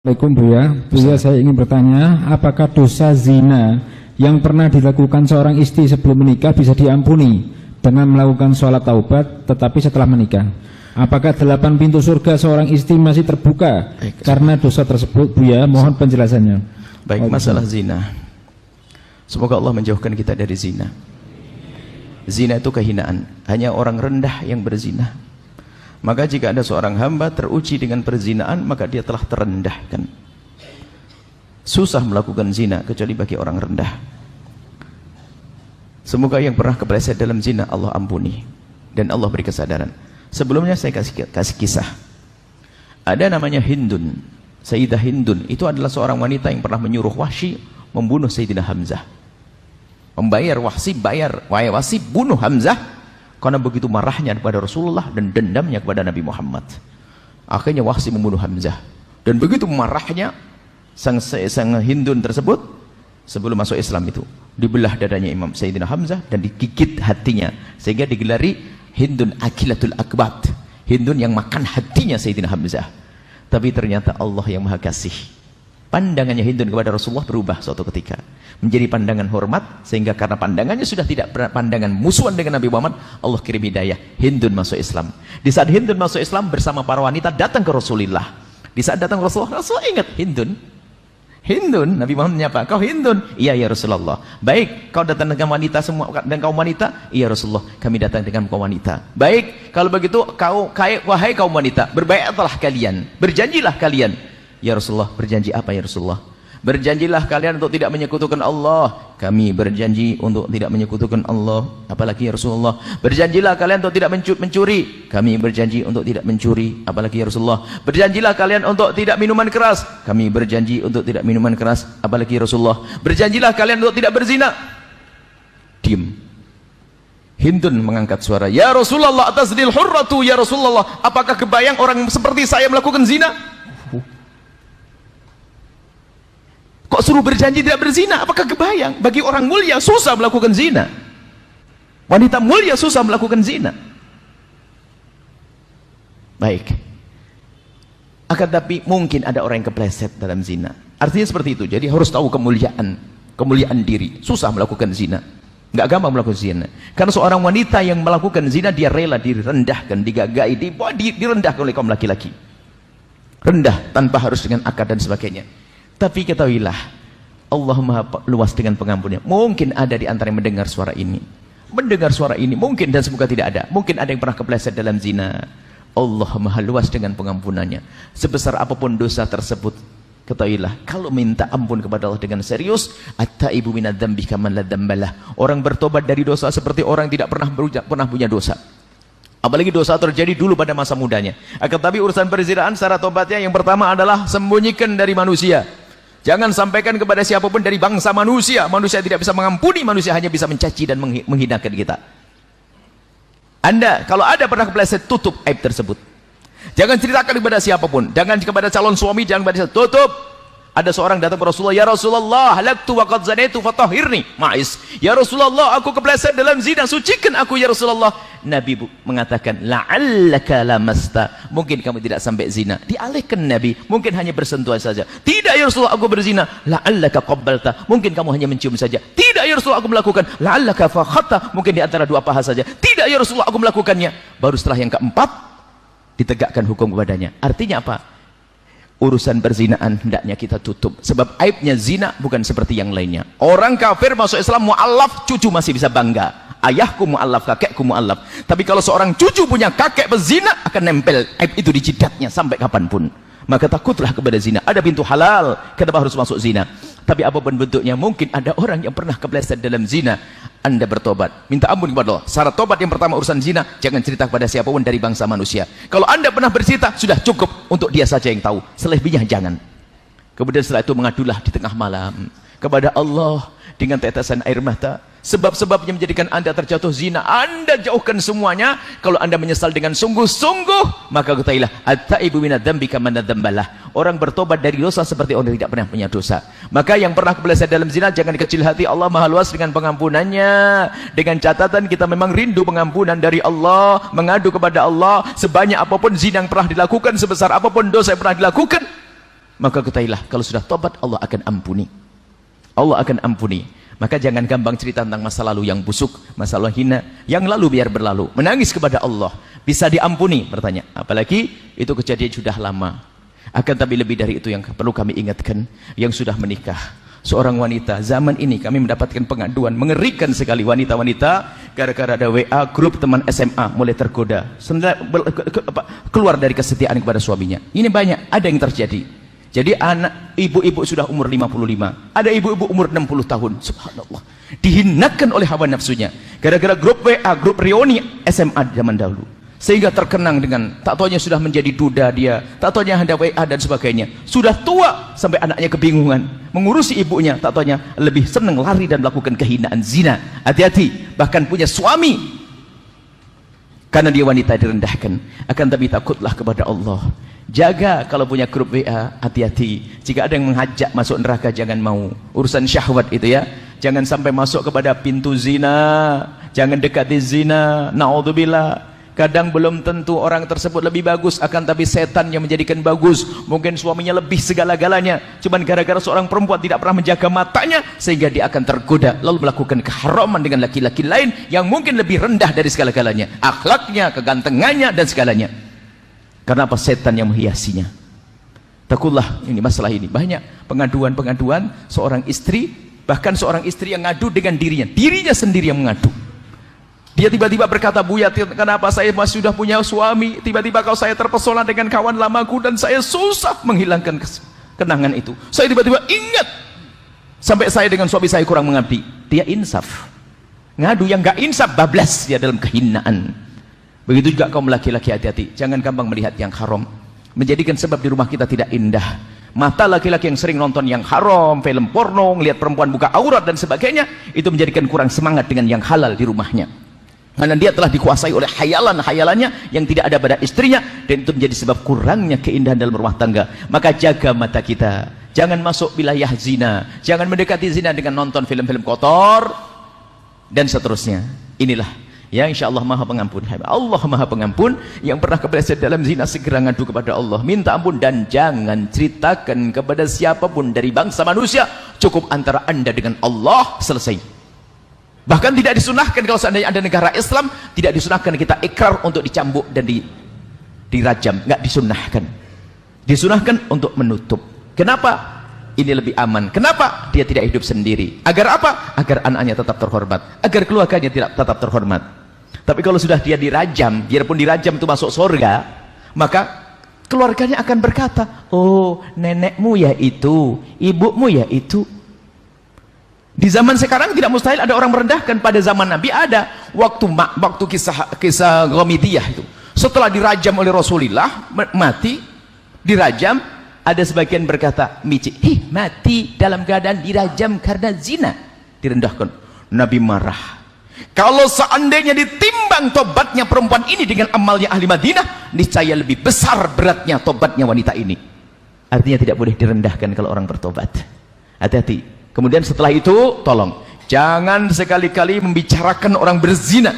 Assalamualaikum Buya, saya ingin bertanya, apakah dosa zina yang pernah dilakukan seorang istri sebelum menikah bisa diampuni dengan melakukan sholat taubat tetapi setelah menikah? Apakah 8 pintu surga seorang istri masih terbuka karena dosa tersebut, Buya? Mohon penjelasannya. Baik, masalah zina. Semoga Allah menjauhkan kita dari zina. Zina itu kehinaan, hanya orang rendah yang berzina. Maka jika ada seorang hamba teruji dengan perzinaan, maka dia telah terendahkan. Susah melakukan zina kecuali bagi orang rendah. Semoga yang pernah kepleset dalam zina Allah ampuni dan Allah beri kesadaran. Sebelumnya saya kasih kisah. Ada namanya Hindun, Sayyidah Hindun. Itu adalah seorang wanita yang pernah menyuruh Wahsy membunuh Sayyidina Hamzah. Membayar Wahsy, wahai Wahsy, bunuh Hamzah. Karena begitu marahnya kepada Rasulullah dan dendamnya kepada Nabi Muhammad. Akhirnya Wahsy membunuh Hamzah. Dan begitu marahnya sang Hindun tersebut, sebelum masuk Islam itu, dibelah dadanya Imam Sayyidina Hamzah dan digigit hatinya, sehingga digelari Hindun Akilatul Akbat, Hindun yang makan hatinya Sayyidina Hamzah. Tapi ternyata Allah yang Maha Kasih, pandangannya Hindun kepada Rasulullah berubah suatu ketika menjadi pandangan hormat, sehingga karena pandangannya sudah tidak pandangan musuhan dengan Nabi Muhammad, Allah kirim hidayah, Hindun masuk Islam. Di saat Hindun masuk Islam bersama para wanita datang ke Rasulullah. Di saat datang ke Rasulullah, Rasulullah ingat Hindun. Hindun, Nabi Muhammad menyapa, kau Hindun? Iya ya Rasulullah. Baik, kau datang dengan wanita semua dan kaum wanita? Iya Rasulullah, kami datang dengan kaum wanita. Baik, kalau begitu wahai kaum wanita, berbaikatlah kalian, berjanjilah kalian. Ya Rasulullah, berjanji apa ya Rasulullah? Berjanjilah kalian untuk tidak menyekutukan Allah. Kami berjanji untuk tidak menyekutukan Allah. Apalagi ya Rasulullah? Berjanjilah kalian untuk tidak mencuri. Kami berjanji untuk tidak mencuri. Apalagi ya Rasulullah? Berjanjilah kalian untuk tidak minuman keras. Kami berjanji untuk tidak minuman keras. Apalagi ya Rasulullah? Berjanjilah kalian untuk tidak berzina. Diam. Hindun mengangkat suara, ya Rasulullah, atazdil hurratu ya Rasulullah, apakah kebayang orang seperti saya melakukan zina? Kok suruh berjanji tidak berzina? Apakah kebayang? Bagi orang mulia susah melakukan zina. Wanita mulia susah melakukan zina. Baik. Akan tapi mungkin ada orang yang kepleset dalam zina. Artinya seperti itu. Jadi harus tahu kemuliaan diri. Susah melakukan zina. Nggak gampang melakukan zina. Karena seorang wanita yang melakukan zina, dia rela direndahkan, digagai, direndahkan oleh kaum laki-laki. Rendah tanpa harus dengan akad dan sebagainya. Tapi ketahuilah, Allah Maha luas dengan pengampunannya. Mungkin ada di antara yang mendengar suara ini. Mendengar suara ini, mungkin dan semoga tidak ada. Mungkin ada yang pernah kepleset dalam zina. Allah Maha luas dengan pengampunannya. Sebesar apapun dosa tersebut, ketahuilah, kalau minta ampun kepada Allah dengan serius, at-taibu minadz-dzambi kaman la dzambalah. Orang bertobat dari dosa seperti orang tidak pernah punya dosa. Apalagi dosa terjadi dulu pada masa mudanya. Akan tapi urusan perzinaan secara tobatnya yang pertama adalah sembunyikan dari manusia. Jangan sampaikan kepada siapapun dari bangsa manusia. Manusia tidak bisa mengampuni, manusia hanya bisa mencaci dan menghinakan kita. Anda, kalau ada pernah kepleset, tutup aib tersebut. Jangan ceritakan kepada siapapun. Jangan kepada calon suami, jangan kepada siapapun. Tutup. Ada seorang datang ke Rasulullah, ya Rasulullah, halaktu wa qad zanaitu fatahhirni. Ma'is. Ya Rasulullah, aku kepleset dalam zina, sucikan aku ya Rasulullah. Nabi mengatakan, la'allaka lamasta. Mungkin kamu tidak sampai zina. Dialihkan Nabi, mungkin hanya bersentuhan saja. Tidak ya Rasulullah, aku berzina. La'allaka qabbalta. Mungkin kamu hanya mencium saja. Tidak ya Rasulullah, aku melakukan. La'allaka fakhatta. Mungkin di antara dua paha saja. Tidak ya Rasulullah, aku melakukannya. Baru setelah yang keempat, ditegakkan hukum kepadanya. Artinya apa? Urusan perzinaan hendaknya kita tutup, sebab aibnya zina bukan seperti yang lainnya. Orang kafir masuk Islam mu'allaf, cucu masih bisa bangga, ayahku mu'allaf, kakekku mu'allaf. Tapi kalau seorang cucu punya kakek berzina, akan nempel aib itu di jidatnya sampai kapanpun. Maka takutlah kepada zina. Ada pintu halal, kenapa harus masuk zina? Tapi apapun bentuknya, mungkin ada orang yang pernah kepleset dalam zina. Anda bertobat, minta ampun kepada Allah. Syarat tobat yang pertama urusan zina, jangan cerita kepada siapapun dari bangsa manusia. Kalau Anda pernah bercerita, sudah cukup untuk dia saja yang tahu. Selebihnya jangan. Kemudian setelah itu mengadulah di tengah malam kepada Allah dengan tetesan air mata. Sebab-sebabnya menjadikan Anda terjatuh zina, Anda jauhkan semuanya. Kalau Anda menyesal dengan sungguh-sungguh, maka ketahuilah, at-taibu minadz-dzambi kaman la dzambalah. Orang bertobat dari dosa seperti orang yang tidak pernah punya dosa. Maka yang pernah kepleset dalam zina, jangan kecil hati. Allah Maha luas dengan pengampunannya. Dengan catatan kita memang rindu pengampunan dari Allah, mengadu kepada Allah. Sebanyak apapun zina yang pernah dilakukan, sebesar apapun dosa yang pernah dilakukan, maka ketahuilah kalau sudah tobat Allah akan ampuni. Allah akan ampuni. Maka jangan gampang cerita tentang masa lalu yang busuk, masa lalu hina. Yang lalu biar berlalu. Menangis kepada Allah bisa diampuni, bertanya. Apalagi itu kejadian sudah lama. Akan tapi lebih dari itu yang perlu kami ingatkan, yang sudah menikah. Seorang wanita zaman ini kami mendapatkan pengaduan mengerikan sekali, wanita-wanita gara-gara ada WA grup teman SMA mulai tergoda keluar dari kesetiaan kepada suaminya. Ini banyak, ada yang terjadi. Jadi anak ibu-ibu sudah umur 55, ada ibu-ibu umur 60 tahun, subhanallah, dihinakan oleh hawa nafsunya gara-gara grup WA, grup reuni SMA zaman dahulu. Sehingga terkenang dengan tak taunya sudah menjadi duda dia, tak taunya ada WA dan sebagainya. Sudah tua sampai anaknya kebingungan mengurusi ibunya, tak taunya lebih senang lari dan melakukan kehinaan zina. Hati-hati, bahkan punya suami karena dia wanita direndahkan. Akan tapi takutlah kepada Allah. Jaga kalau punya grup WA, hati-hati. Jika ada yang mengajak masuk neraka jangan mau. Urusan syahwat itu ya. Jangan sampai masuk kepada pintu zina, jangan dekati zina. Naudzubillah. Kadang belum tentu orang tersebut lebih bagus, akan tapi setan yang menjadikan bagus. Mungkin suaminya lebih segala-galanya, cuman gara-gara seorang perempuan tidak pernah menjaga matanya, sehingga dia akan tergoda lalu melakukan keharaman dengan laki-laki lain yang mungkin lebih rendah dari segala-galanya, akhlaknya, kegantengannya dan segalanya. Karena apa? Setan yang menghiasinya. Takutlah ini masalah ini. Banyak pengaduan-pengaduan seorang istri, bahkan seorang istri yang ngadu dengan dirinya sendiri yang mengadu. Dia tiba-tiba berkata, "Buya, kenapa saya masih sudah punya suami? Tiba-tiba kalau saya terpesona dengan kawan lamaku dan saya susah menghilangkan kenangan itu. Saya tiba-tiba ingat sampai saya dengan suami saya kurang mengabdi." Dia insaf. Ngadu yang gak insaf bablas dia dalam kehinaan. Begitu juga kaum laki-laki, hati-hati. Jangan gampang melihat yang haram, menjadikan sebab di rumah kita tidak indah. Mata laki-laki yang sering nonton yang haram, film porno, ngelihat perempuan buka aurat dan sebagainya, itu menjadikan kurang semangat dengan yang halal di rumahnya. Karena dia telah dikuasai oleh hayalan-hayalannya yang tidak ada pada istrinya, dan itu menjadi sebab kurangnya keindahan dalam rumah tangga. Maka jaga mata kita, jangan masuk wilayah zina, jangan mendekati zina dengan nonton film-film kotor dan seterusnya. Inilah yang insya Allah Maha Pengampun. Allah Maha Pengampun. Yang pernah kepleset dalam zina segera ngadu kepada Allah, minta ampun, dan jangan ceritakan kepada siapapun dari bangsa manusia. Cukup antara anda dengan Allah, selesai. Bahkan tidak disunahkan kalau seandainya ada negara Islam, tidak disunahkan kita ikrar untuk dicambuk dan dirajam, nggak disunahkan. Disunahkan untuk menutup. Kenapa? Ini lebih aman. Kenapa? Dia tidak hidup sendiri. Agar apa? Agar anaknya tetap terhormat, agar keluarganya tetap terhormat. Tapi kalau sudah dia dirajam, biarpun dirajam itu masuk surga, maka keluarganya akan berkata, "Oh, nenekmu ya itu, ibumu ya itu." Di zaman sekarang tidak mustahil ada orang merendahkan. Pada zaman Nabi ada. Waktu kisah Ghamidiyah itu, setelah dirajam oleh Rasulullah, mati, dirajam, ada sebagian berkata, "Mici, mati dalam keadaan dirajam karena zina." Direndahkan. Nabi marah. Kalau seandainya ditimbang tobatnya perempuan ini dengan amalnya ahli Madinah, niscaya lebih besar beratnya tobatnya wanita ini. Artinya tidak boleh direndahkan kalau orang bertobat. Hati-hati. Kemudian setelah itu, tolong jangan sekali-kali membicarakan orang berzina,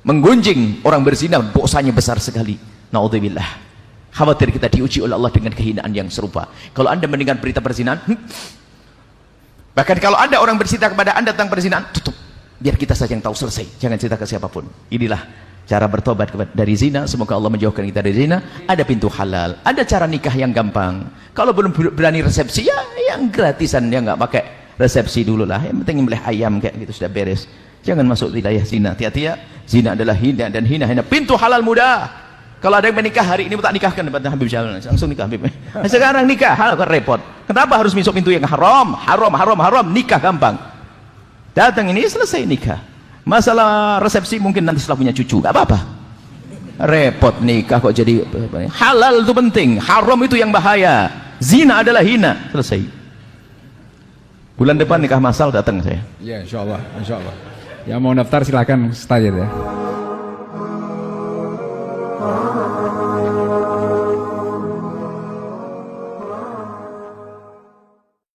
menggunjing orang berzina, dosanya besar sekali. Naudzubillah. Khawatir kita diuji oleh Allah dengan kehinaan yang serupa. Kalau anda mendengar berita perzinahan, bahkan kalau ada orang bercerita kepada anda tentang perzinahan, tutup, biar kita saja yang tahu, selesai, jangan cerita ke siapapun. Inilah cara bertobat dari zina. Semoga Allah menjauhkan kita dari zina. Ada pintu halal, ada cara nikah yang gampang. Kalau belum berani resepsi, ya yang gratisan, ya nggak pakai resepsi dulu lah. Yang penting nyembelih ayam kayak gitu sudah beres. Jangan masuk wilayah zina. Hati-hati ya, zina adalah hina dan hina. Pintu halal mudah. Kalau ada yang menikah hari ini, tak nikahkan depan Habib Jalal, langsung nikah Habib. Sekarang nikah hal kan repot. Kenapa harus masuk pintu yang haram? Haram, nikah gampang. Datang ini selesai nikah. Masalah resepsi mungkin nanti setelah punya cucu, gak apa-apa. Repot nikah kok jadi halal itu penting, haram itu yang bahaya. Zina adalah hina, selesai. Bulan depan nikah masal datang saya. Ya, insya Allah. Yang mau daftar silakan saja ya.